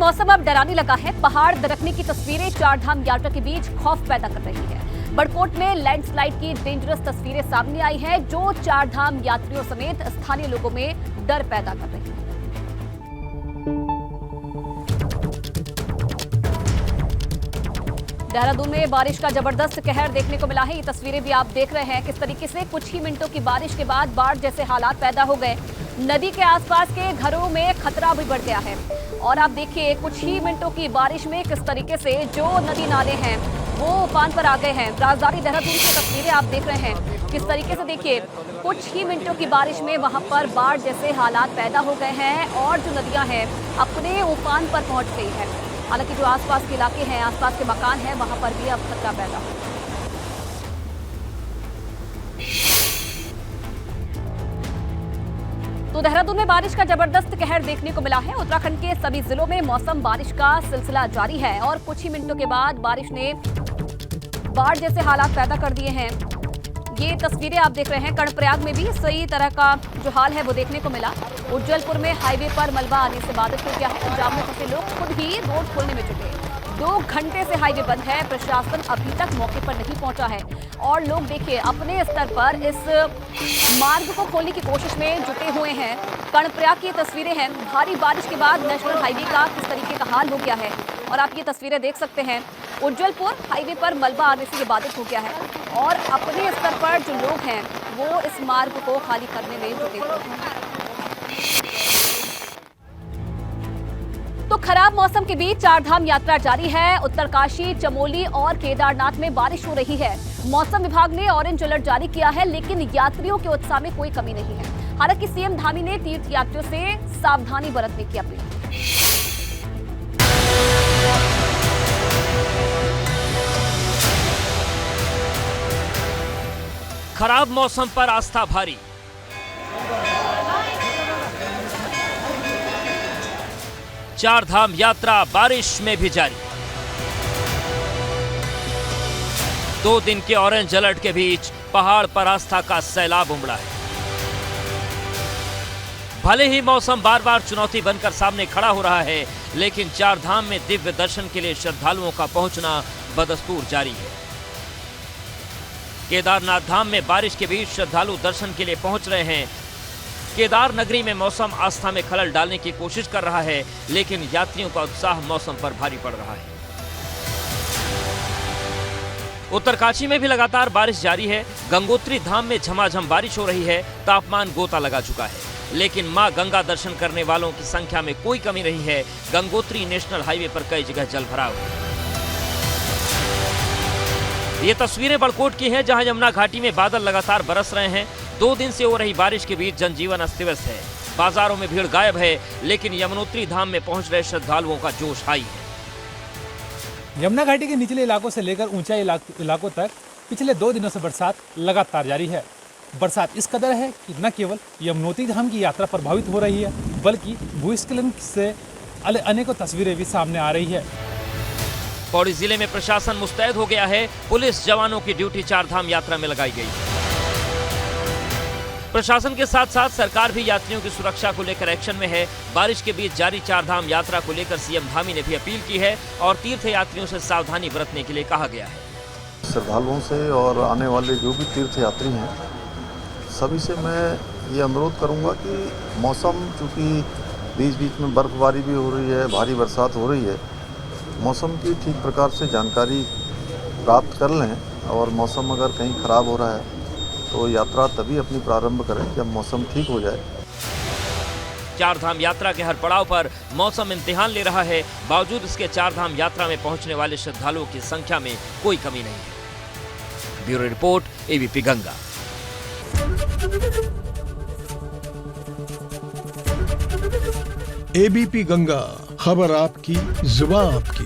मौसम अब डराने लगा है। पहाड़ दरकने की तस्वीरें चारधाम यात्रा के बीच खौफ पैदा कर रही है। बड़कोट में लैंडस्लाइड की डेंजरस तस्वीरें सामने आई है, जो चारधाम यात्रियों समेत स्थानीय लोगों में डर पैदा कर रही है। देहरादून में बारिश का जबरदस्त कहर देखने को मिला है। ये तस्वीरें भी आप देख रहे हैं किस तरीके से कुछ ही मिनटों की बारिश के बाद बाढ़ जैसे हालात पैदा हो गए। नदी के आसपास के घरों में खतरा भी बढ़ गया है। और आप देखिए कुछ ही मिनटों की बारिश में किस तरीके से जो नदी नाले हैं वो उफान पर आ गए हैं। राजधानी देहरादून की तस्वीरें आप देख रहे हैं किस तरीके से। देखिए कुछ ही मिनटों की बारिश में वहां पर बाढ़ जैसे हालात पैदा हो गए हैं और जो नदियां हैं अपने उफान पर पहुंच गई है। हालांकि जो आसपास के इलाके हैं, आसपास के मकान हैं, वहां पर भी अब खतरा पैदा हो गया। तो देहरादून में बारिश का जबरदस्त कहर देखने को मिला है। उत्तराखंड के सभी जिलों में मौसम बारिश का सिलसिला जारी है और कुछ ही मिनटों के बाद बारिश ने बाढ़ जैसे हालात पैदा कर दिए हैं। ये तस्वीरें आप देख रहे हैं। कर्णप्रयाग में भी सही तरह का जो हाल है वो देखने को मिला। उज्जैलपुर में हाईवे पर मलबा आने से बाधित हो गया है। जाम में फंसे लोग खुद ही रोड खोलने में जुटे। 2 घंटे से हाईवे बंद है। प्रशासन अभी तक मौके पर नहीं पहुंचा है और लोग देखिए अपने स्तर पर इस मार्ग को खोलने की कोशिश में जुटे हुए हैं। कर्णप्रयाग की तस्वीरें हैं। भारी बारिश के बाद नेशनल हाईवे का किस तरीके का हाल हो गया है और आप ये तस्वीरें देख सकते हैं। उज्जैलपुर हाईवे पर मलबा आने से ये बाधित हो गया है और अपने स्तर पर जो लोग हैं वो इस मार्ग को खाली करने में जुटे हुए हैं। तो खराब मौसम के बीच चारधाम यात्रा जारी है। उत्तरकाशी, चमोली और केदारनाथ में बारिश हो रही है। मौसम विभाग ने ऑरेंज अलर्ट जारी किया है, लेकिन यात्रियों के उत्साह में कोई कमी नहीं है। हालांकि सीएम धामी ने तीर्थयात्रियों से सावधानी बरतने की अपील की। खराब मौसम पर आस्था भारी। चारधाम यात्रा बारिश में भी जारी। 2 दिन के ऑरेंज अलर्ट के बीच पहाड़ पर आस्था का सैलाब उमड़ा है। भले ही मौसम बार बार चुनौती बनकर सामने खड़ा हो रहा है, लेकिन चारधाम में दिव्य दर्शन के लिए श्रद्धालुओं का पहुंचना बदस्तूर जारी है। केदारनाथ धाम में बारिश के बीच श्रद्धालु दर्शन के लिए पहुंच रहे हैं। केदार नगरी में मौसम आस्था में खलल डालने की कोशिश कर रहा है, लेकिन यात्रियों का उत्साह मौसम पर भारी पड़ रहा है। उत्तरकाशी में भी लगातार बारिश जारी है। गंगोत्री धाम में झमाझम बारिश हो रही है। तापमान गोता लगा चुका है, लेकिन मां गंगा दर्शन करने वालों की संख्या में कोई कमी नहीं है। गंगोत्री नेशनल हाईवे पर कई जगह जलभराव है। ये तस्वीरें बड़कोट की हैं, जहां यमुना घाटी में बादल लगातार बरस रहे हैं। 2 दिन से हो रही बारिश के बीच जनजीवन अस्त व्यस्त है। बाजारों में भीड़ गायब है, लेकिन यमुनोत्री धाम में पहुंच रहे श्रद्धालुओं का जोश हाई है। यमुना घाटी के निचले इलाकों से लेकर ऊंचाई इलाकों तक पिछले 2 दिनों से बरसात लगातार जारी है। बरसात इस कदर है कि न केवल यमुनोत्री धाम की यात्रा प्रभावित हो रही है, बल्कि भूस्खलन से अनेकों तस्वीरें भी सामने आ रही है। पौड़ी जिले में प्रशासन मुस्तैद हो गया है। पुलिस जवानों की ड्यूटी चारधाम यात्रा में लगाई गई है। प्रशासन के साथ साथ सरकार भी यात्रियों की सुरक्षा को लेकर एक्शन में है। बारिश के बीच जारी चारधाम यात्रा को लेकर सीएम धामी ने भी अपील की है और तीर्थ यात्रियों से सावधानी बरतने के लिए कहा गया है। श्रद्धालुओं से और आने वाले जो भी तीर्थ यात्री हैं, सभी से मैं ये अनुरोध करूंगा कि मौसम चूँकि बीच बीच में बर्फबारी भी हो रही है, भारी बरसात हो रही है, मौसम की ठीक प्रकार से जानकारी प्राप्त कर लें और मौसम अगर कहीं खराब हो रहा है तो यात्रा तभी अपनी प्रारंभ करें जब मौसम ठीक हो जाए। चारधाम यात्रा के हर पड़ाव पर मौसम इम्तिहान ले रहा है। बावजूद इसके चारधाम यात्रा में पहुंचने वाले श्रद्धालुओं की संख्या में कोई कमी नहीं है। Bureau report, ABP Ganga. ABP Ganga, खबर आपकी, जुबान आपकी।